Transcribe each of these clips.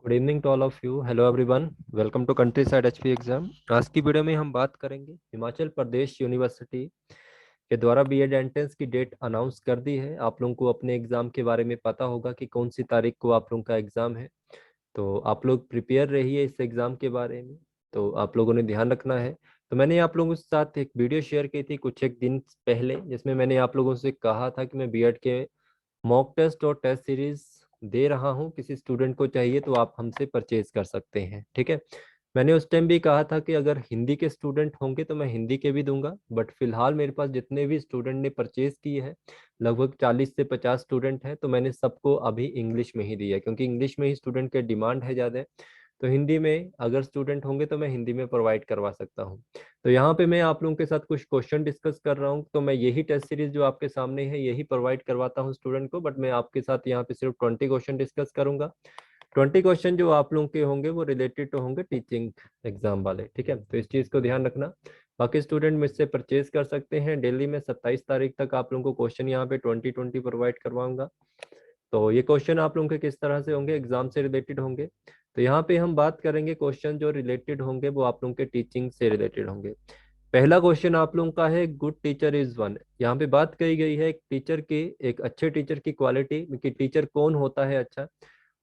Good evening to all of you. Hello everyone, welcome to countryside HP exam. आज की video में हम बात करेंगे हिमाचल प्रदेश यूनिवर्सिटी के द्वारा बीएड एंट्रेंस की डेट अनाउंस कर दी है। आप लोगों को अपने एग्जाम के बारे में पता होगा कि कौन सी तारीख को आप लोगों का एग्जाम है, तो आप लोग प्रिपेयर रहिए इस एग्जाम के बारे में। तो आप लोगों ने ध्यान रखना है। तो मैंने आप लोगों के साथ एक वीडियो शेयर की थी कुछ एक दिन पहले, जिसमें मैंने आप लोगों से कहा था कि मैं बीएड के मॉक टेस्ट और टेस्ट सीरीज दे रहा हूं, किसी स्टूडेंट को चाहिए तो आप हमसे परचेज कर सकते हैं। ठीक है, मैंने उस टाइम भी कहा था कि अगर हिंदी के स्टूडेंट होंगे तो मैं हिंदी के भी दूंगा, बट फिलहाल मेरे पास जितने भी स्टूडेंट ने परचेज किए हैं, लगभग 40 से 50 स्टूडेंट हैं, तो मैंने सबको अभी इंग्लिश में ही दिया है, क्योंकि इंग्लिश में ही स्टूडेंट के डिमांड है ज़्यादा। तो हिंदी में अगर स्टूडेंट होंगे तो मैं हिंदी में प्रोवाइड करवा सकता हूँ। तो यहाँ पे मैं आप लोगों के साथ कुछ क्वेश्चन डिस्कस कर रहा हूँ। तो मैं यही टेस्ट सीरीज जो आपके सामने है यही प्रोवाइड करवाता हूँ स्टूडेंट को, बट मैं आपके साथ यहाँ पे सिर्फ 20 क्वेश्चन डिस्कस करूंगा। 20 क्वेश्चन जो आप लोगों के होंगे वो रिलेटेड तो होंगे टीचिंग एग्जाम वाले। ठीक है, तो इस चीज को ध्यान रखना। बाकी स्टूडेंट मुझसे परचेज कर सकते हैं। डेली में 27 तारीख तक आप लोगों को क्वेश्चन यहाँ पे 20 प्रोवाइड करवाऊंगा। तो ये क्वेश्चन आप लोगों के किस तरह से होंगे, एग्जाम से रिलेटेड होंगे। तो यहाँ पे हम बात करेंगे क्वेश्चन जो रिलेटेड होंगे वो आप लोगों के टीचिंग से रिलेटेड होंगे। पहला क्वेश्चन आप लोगों का है, गुड टीचर इज वन। यहाँ पे बात कही गई है एक टीचर की, एक अच्छे टीचर की क्वालिटी, कि टीचर कौन होता है अच्छा।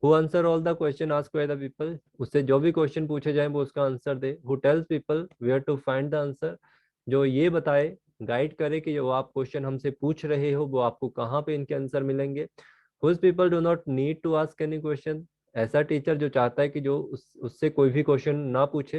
Who answer all the question asked by the people, उससे जो भी क्वेश्चन पूछे जाए वो उसका आंसर दे। Who tells people where to find the answer, जो ये बताए, गाइड करे कि जो आप क्वेश्चन हमसे पूछ रहे हो वो आपको कहाँ पे इनके आंसर मिलेंगे। Whose people do not need to ask any question, ऐसा टीचर जो चाहता है कि जो उससे कोई भी क्वेश्चन ना पूछे।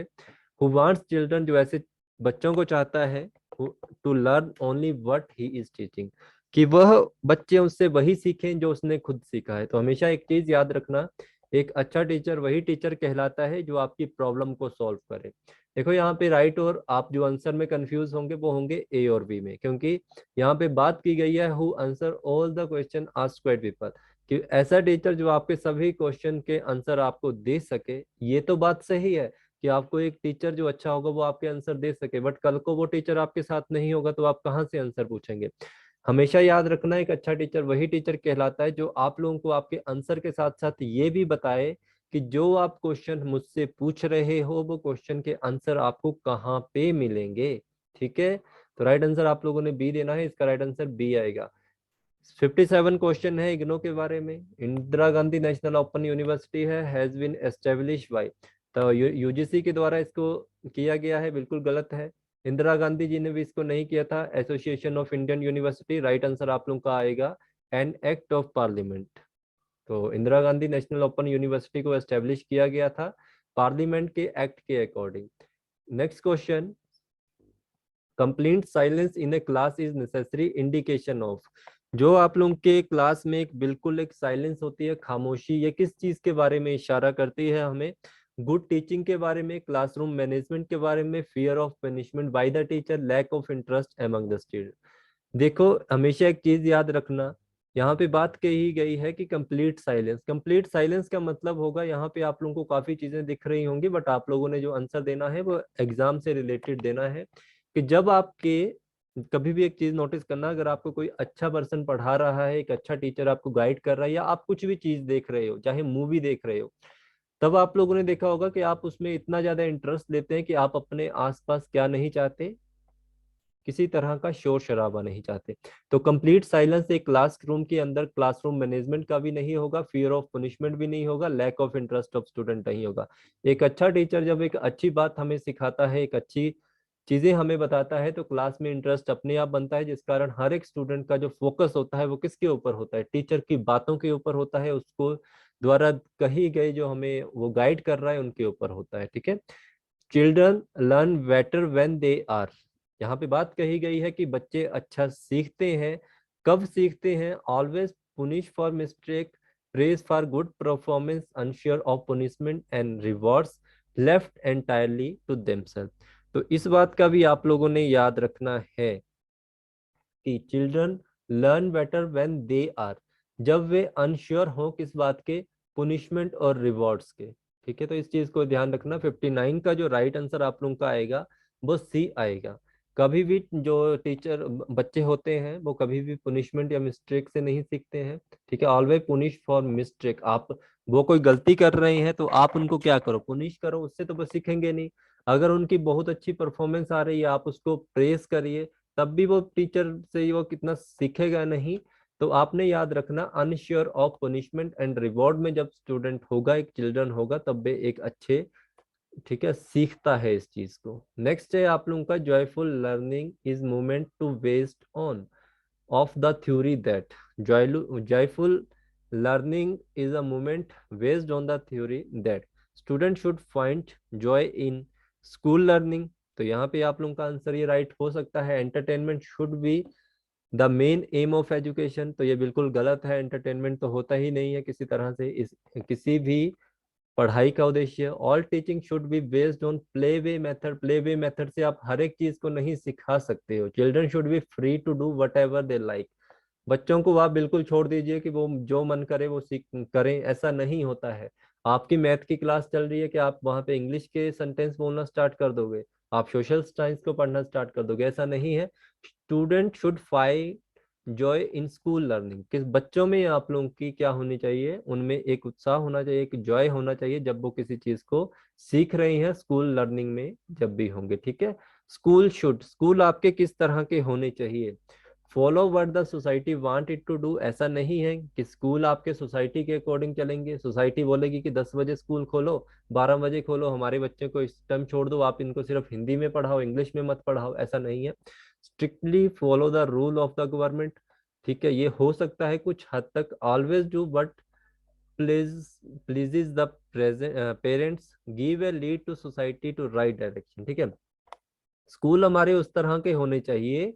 हु वांट्स चिल्ड्रन, जो ऐसे बच्चों को चाहता है to learn only what he is teaching, कि वह बच्चे उससे वही सीखें जो उसने खुद सीखा है। तो हमेशा एक चीज याद रखना, एक अच्छा टीचर वही टीचर कहलाता है जो आपकी प्रॉब्लम को सॉल्व करे। देखो यहाँ पे राइट और आप जो आंसर में कंफ्यूज होंगे वो होंगे ए और बी में, क्योंकि यहाँ पे बात की गई है who answer all the question asked by people, कि ऐसा टीचर जो आपके सभी क्वेश्चन के आंसर आपको दे सके। ये तो बात सही है कि आपको एक टीचर जो अच्छा होगा वो आपके आंसर दे सके, बट कल को वो टीचर आपके साथ नहीं होगा तो आप कहाँ से आंसर पूछेंगे। हमेशा याद रखना, एक अच्छा टीचर वही टीचर कहलाता है जो आप लोगों को आपके आंसर के साथ साथ ये भी बताए कि जो आप क्वेश्चन मुझसे पूछ रहे हो वो क्वेश्चन के आंसर आपको कहाँ पे मिलेंगे। ठीक है, तो राइट आंसर आप लोगों ने बी देना है, इसका राइट आंसर बी आएगा। 57 क्वेश्चन है इग्नो के बारे में। Indira Gandhi national open university है, हैज बीन एस्टेब्लिश बाय, तो यूजीसी के द्वारा इसको किया गया है, बिल्कुल गलत है। इंदिरा गांधी जी ने भी इसको नहीं किया था, association of Indian university. Right answer आप लोगों का आएगा एन एक्ट ऑफ पार्लियामेंट। तो Indira Gandhi national open university को एस्टेब्लिश किया गया था पार्लियामेंट के एक्ट के according. Next question, complete silence in A class is necessary indication of, जो आप लोगों के क्लास में एक बिल्कुल एक साइलेंस होती है, खामोशी, ये किस चीज के बारे में इशारा करती है हमें। गुड टीचिंग के बारे में, क्लासरूम मैनेजमेंट के बारे में, fear of punishment by the teacher, lack of interest among the student. देखो हमेशा एक चीज याद रखना, यहाँ पे बात कही गई है कि कंप्लीट साइलेंस। कंप्लीट साइलेंस का मतलब होगा, यहाँ पे आप लोगों को काफी चीजें दिख रही होंगी, बट आप लोगों ने जो आंसर देना है वो एग्जाम से रिलेटेड देना है। कि जब आपके, कभी भी एक चीज नोटिस करना, अगर आपको कोई अच्छा पर्सन पढ़ा रहा है, एक अच्छा टीचर आपको गाइड कर रहा है, या आप कुछ भी चीज देख रहे हो, चाहे मूवी देख रहे हो, तब आप लोगों ने देखा होगा कि आप उसमें इतना ज्यादा इंटरेस्ट लेते हैं कि आप अपने आसपास क्या नहीं चाहते, किसी तरह का शोर शराबा नहीं चाहते। तो कंप्लीट साइलेंस एक क्लासरूम के अंदर, क्लासरूम मैनेजमेंट का भी नहीं होगा, फियर ऑफ पनिशमेंट भी नहीं होगा, lack of interest of student नहीं होगा। एक अच्छा टीचर जब एक अच्छी बात हमें सिखाता है, एक अच्छी चीजें हमें बताता है, तो क्लास में इंटरेस्ट अपने आप बनता है, जिस कारण हर एक स्टूडेंट का जो फोकस होता है वो किसके ऊपर होता है, टीचर की बातों के ऊपर होता है, उसको द्वारा कही गई जो हमें वो गाइड कर रहा है उनके ऊपर होता है। ठीक है, children learn better when they are, यहाँ पे बात कही गई है कि बच्चे अच्छा सीखते हैं। कब सीखते हैं, always punish for mistake, praise for good performance, unsure of punishment and rewards, left entirely to themself. तो इस बात का भी आप लोगों ने याद रखना है कि children learn better when they are, जब वे अनश्योर हो किस बात के, पुनिशमेंट और रिवॉर्ड्स के। ठीक है, तो इस चीज को ध्यान रखना। 59 का जो राइट आंसर आप लोगों का आएगा वो सी आएगा। कभी भी जो टीचर बच्चे होते हैं वो कभी भी पुनिशमेंट या मिस्टेक से नहीं सीखते हैं, ठीक है। Always punish for mistake. आप वो कोई गलती कर रहे हैं तो आप उनको क्या करो, पुनिश करो, उससे तो वो सीखेंगे नहीं। अगर उनकी बहुत अच्छी परफॉर्मेंस आ रही है आप उसको प्रेस करिए, तब भी वो टीचर से वो कितना सीखेगा नहीं। तो आपने याद रखना, unsure of punishment and reward में जब स्टूडेंट होगा, एक चिल्ड्रन होगा, तब वे एक अच्छे, ठीक है, सीखता है इस चीज को। नेक्स्ट है आप लोगों का, joyful learning is movement to based on of the theory that joyful learning is a movement based on the theory that student should find joy in school learning। तो यहाँ पे आप लोगों का आंसर ये राइट हो सकता है, entertainment should be the main M of education. तो ये बिल्कुल गलत है, एंटरटेनमेंट तो होता ही नहीं है किसी तरह से इस किसी भी पढ़ाई का उद्देश्य। All teaching should be based on play way method. Play way method से आप हर एक चीज को नहीं सिखा सकते हो। Children should be free to do whatever they like. बच्चों को आप बिल्कुल छोड़ दीजिए कि वो जो मन करे वो सीख करें, ऐसा नहीं होता है। आपकी मैथ की क्लास चल रही है कि आप वहां पे इंग्लिश के सेंटेंस बोलना स्टार्ट कर दोगे, आप सोशल साइंस को पढ़ना स्टार्ट कर दोगे, ऐसा नहीं है। Student should find joy in school learning. किस बच्चों में आप लोगों की क्या होनी चाहिए, उनमें एक उत्साह होना चाहिए, एक जॉय होना चाहिए जब वो किसी चीज को सीख रही हैं स्कूल लर्निंग में जब भी होंगे, ठीक है। स्कूल आपके किस तरह के होने चाहिए, follow what the society want it to do. ऐसा नहीं है कि स्कूल आपके सोसाइटी के अकॉर्डिंग चलेंगे। सोसाइटी बोलेगी कि 10 बजे स्कूल खोलो, 12 बजे खोलो, हमारे बच्चे को इस टाइम छोड़ दो, आप इनको सिर्फ हिंदी में पढ़ाओ, इंग्लिश में मत पढ़ाओ, ऐसा नहीं है। Strictly follow the rule of the government, ठीक है। ये हो सकता है कुछ हद तक, always do but please pleases the parents, give a lead to society to right direction, ठीक है। स्कूल हमारे उस तरह के होने चाहिए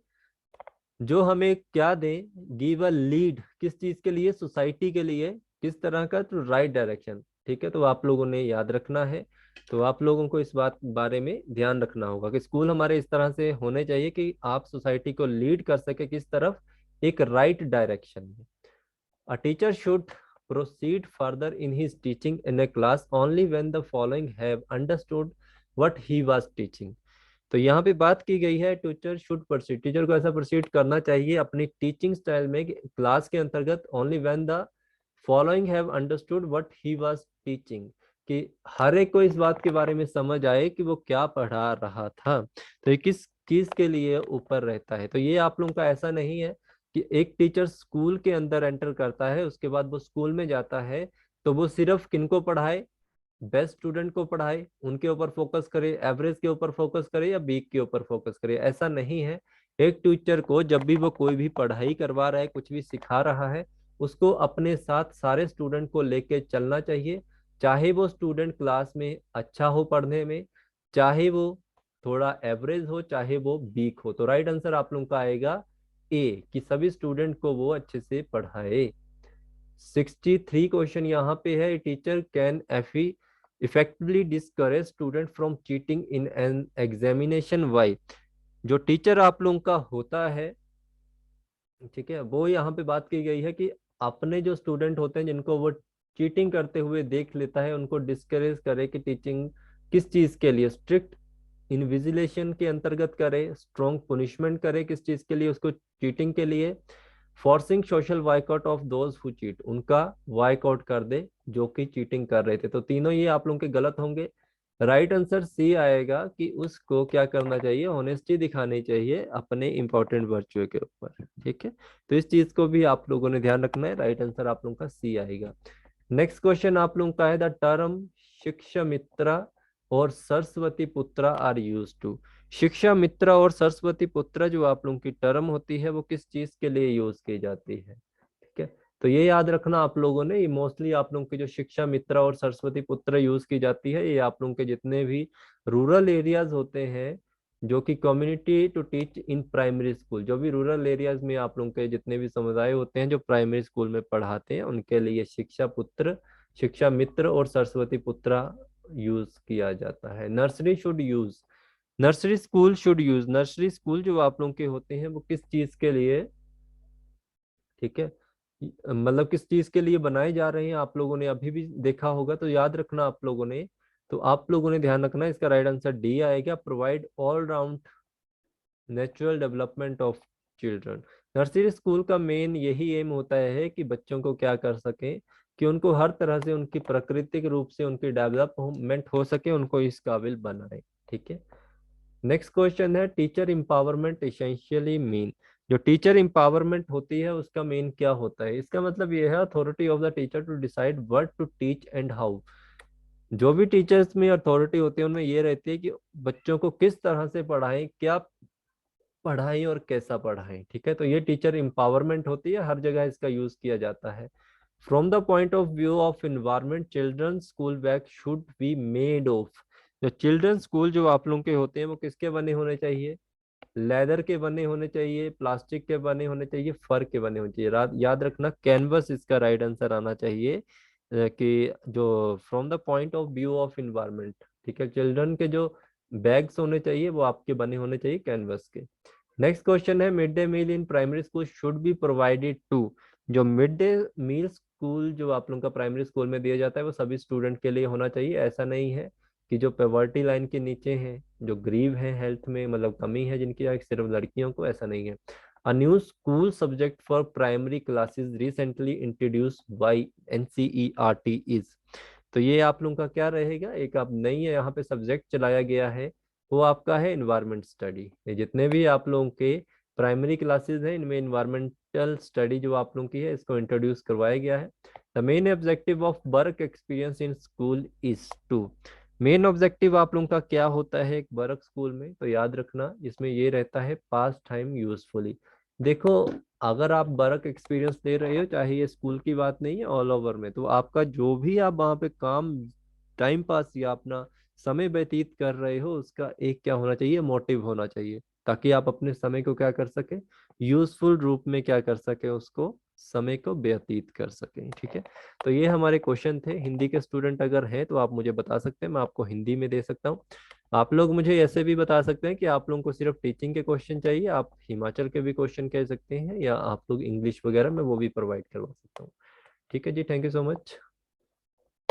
जो हमें क्या दें, गिव अ लीड, किस चीज के लिए, सोसाइटी के लिए, किस तरह का, टू राइट डायरेक्शन, ठीक है। तो आप लोगों ने याद रखना है। तो आप लोगों को इस बात बारे में ध्यान रखना होगा कि स्कूल हमारे इस तरह से होने चाहिए कि आप सोसाइटी को लीड कर सके किस तरफ, एक राइट डायरेक्शन में। A teacher should proceed further in his teaching in a class only when the following have understood what he was teaching। तो यहाँ पे बात की गई है टीचर शुड प्रोसीड, टीचर को ऐसा प्रोसीड करना चाहिए अपनी टीचिंग स्टाइल में क्लास के अंतर्गत, only when the following have understood what he was teaching, कि हर एक को इस बात के बारे में समझ आए कि वो क्या पढ़ा रहा था। तो ये किस चीज के लिए ऊपर रहता है। तो ये आप लोगों का ऐसा नहीं है कि एक टीचर स्कूल के अंदर एंटर करता है, उसके बाद वो स्कूल में जाता है तो वो सिर्फ किनको पढ़ाए, बेस्ट स्टूडेंट को पढ़ाए, उनके ऊपर फोकस करे, एवरेज के ऊपर फोकस करे या वीक के ऊपर फोकस करे, ऐसा नहीं है। एक टीचर को जब भी वो कोई भी पढ़ाई करवा रहा है, कुछ भी सिखा रहा है, उसको अपने साथ सारे स्टूडेंट को लेके चलना चाहिए। चाहे वो स्टूडेंट क्लास में अच्छा हो पढ़ने में, चाहे वो थोड़ा एवरेज हो, चाहे वो वीक हो। तो राइट आंसर आप लोगों का आएगा ए, कि सभी स्टूडेंट को वो अच्छे से पढ़ाए। 63 क्वेश्चन यहाँ पे है, teacher can effectively discourage student from cheating in an examination why. जो टीचर आप लोगों का होता है, ठीक है, वो यहाँ पे बात की गई है कि अपने जो स्टूडेंट होते हैं जिनको वो चीटिंग करते हुए देख लेता है, उनको डिस्करेज करे कि टीचिंग किस चीज के लिए, स्ट्रिक्ट इनविजिलेशन के अंतर्गत करे, स्ट्रॉन्ग पुनिशमेंट करे किस चीज के लिए, उसको चीटिंग के लिए, forcing social boycott of those who cheat, उनका वाइकआउट कर दे जो कि चीटिंग कर रहे थे। तो तीनों ये आप लोगों के गलत होंगे। राइट आंसर सी आएगा कि उसको क्या करना चाहिए, ऑनेस्टी दिखानी चाहिए अपने इंपॉर्टेंट वर्चुए के ऊपर, ठीक है। तो इस चीज को भी आप लोगों ने ध्यान रखना है। राइट आंसर आप लोगों का सी आएगा। नेक्स्ट क्वेश्चन आप लोगों का है, द टर्म शिक्षा मित्रा और सरस्वती पुत्रा आर यूज टू। शिक्षा मित्रा और सरस्वती पुत्रा जो आप लोगों की टर्म होती है वो किस चीज के लिए यूज की जाती है, ठीक है। तो ये याद रखना आप लोगों ने, ये मोस्टली आप लोगों की जो शिक्षा मित्रा और सरस्वती पुत्र यूज की जाती है, ये आप लोगों के जितने भी रूरल एरियाज होते हैं, जो कि community to teach in primary school, जो भी रूरल एरियाज में आप लोगों के जितने भी समुदाय होते हैं जो प्राइमरी स्कूल में पढ़ाते हैं, उनके लिए शिक्षा पुत्र, शिक्षा मित्र और सरस्वती पुत्रा यूज किया जाता है। Nursery should use, nursery school should use, nursery school जो आप लोगों के होते हैं वो किस चीज के लिए, ठीक है, मतलब किस चीज के लिए बनाए जा रहे हैं आप लोगों ने अभी भी देखा होगा, तो याद रखना आप लोगों ने। तो आप लोगों ने ध्यान रखना, इसका राइट आंसर डी आएगा, provide all round natural development of children. Nursery school का मेन यही एम होता है कि बच्चों को क्या कर सके, कि उनको हर तरह से उनकी प्राकृतिक रूप से उनकी डेवलपमेंट हो सके, उनको इस काबिल बनाए। ठीक है। नेक्स्ट क्वेश्चन है, टीचर एम्पावरमेंट एसेंशियली मीन। जो टीचर एम्पावरमेंट होती है उसका मेन क्या होता है? इसका मतलब यह है authority of the teacher to decide what to teach and how. जो भी टीचर्स में अथॉरिटी होती है उनमें ये रहती है कि बच्चों को किस तरह से पढ़ाएं, क्या पढ़ाएं और कैसा पढ़ाएं। ठीक है, तो ये टीचर एम्पावरमेंट होती है, हर जगह इसका यूज किया जाता है। From the point of view of environment, children school bag should be made of. जो चिल्ड्रन स्कूल जो आप लोगों के होते हैं वो किसके बने होने चाहिए? लेदर के बने होने चाहिए, प्लास्टिक के बने होने चाहिए, फर के बने होने चाहिए। याद रखना कैनवस इसका राइट आंसर आना चाहिए, कि जो from the point of view of environment. ठीक है, चिल्ड्रन के जो बैग्स होने चाहिए वो आपके बने होने चाहिए कैनवस के। नेक्स्ट क्वेश्चन है, mid day meal in primary school should be provided to. जो मिड डे मील स्कूल जो आप लोगों का प्राइमरी स्कूल में दिया जाता है वो सभी स्टूडेंट के लिए होना चाहिए। ऐसा नहीं है कि जो पॉवर्टी लाइन के नीचे हैं, जो गरीब हैं, हेल्थ में मतलब कमी है जिनकी, या सिर्फ लड़कियों को, ऐसा नहीं है। A new school subject for primary classes recently introduce by NCERT is. तो ये आप लोगों का क्या रहेगा, एक आप नई है यहाँ पे सब्जेक्ट चलाया गया है, वो आपका है इन्वायरमेंट स्टडी। ये जितने भी आप लोगों के प्राइमरी क्लासेस हैं इनमें इन्वायरमेंटल स्टडी जो आप लोगों की है इसको इंट्रोड्यूस करवाया गया है। The main objective of work experience in school is to. Main objective आप लोगों का क्या होता है एक वर्क स्कूल में? तो याद रखना इसमें ये रहता है पास टाइम यूजफुली। देखो, अगर आप वर्क एक्सपीरियंस ले रहे हो, चाहे ये स्कूल की बात नहीं है, ऑल ओवर में, तो आपका जो भी आप वहाँ पे काम, टाइम पास या अपना समय व्यतीत कर रहे हो, उसका एक क्या होना चाहिए, मोटिव होना चाहिए, ताकि आप अपने समय को क्या कर सके, यूजफुल रूप में क्या कर सके, उसको समय को व्यतीत कर सके। ठीक है, तो ये हमारे क्वेश्चन थे। हिंदी के स्टूडेंट अगर हैं तो आप मुझे बता सकते हैं, मैं आपको हिंदी में दे सकता हूँ। आप लोग मुझे ऐसे भी बता सकते हैं कि आप लोगों को सिर्फ टीचिंग के क्वेश्चन चाहिए, आप हिमाचल के भी क्वेश्चन कह सकते हैं, या आप लोग इंग्लिश वगैरह में वो भी प्रोवाइड करवा सकता हूँ। ठीक है जी, थैंक यू सो मच।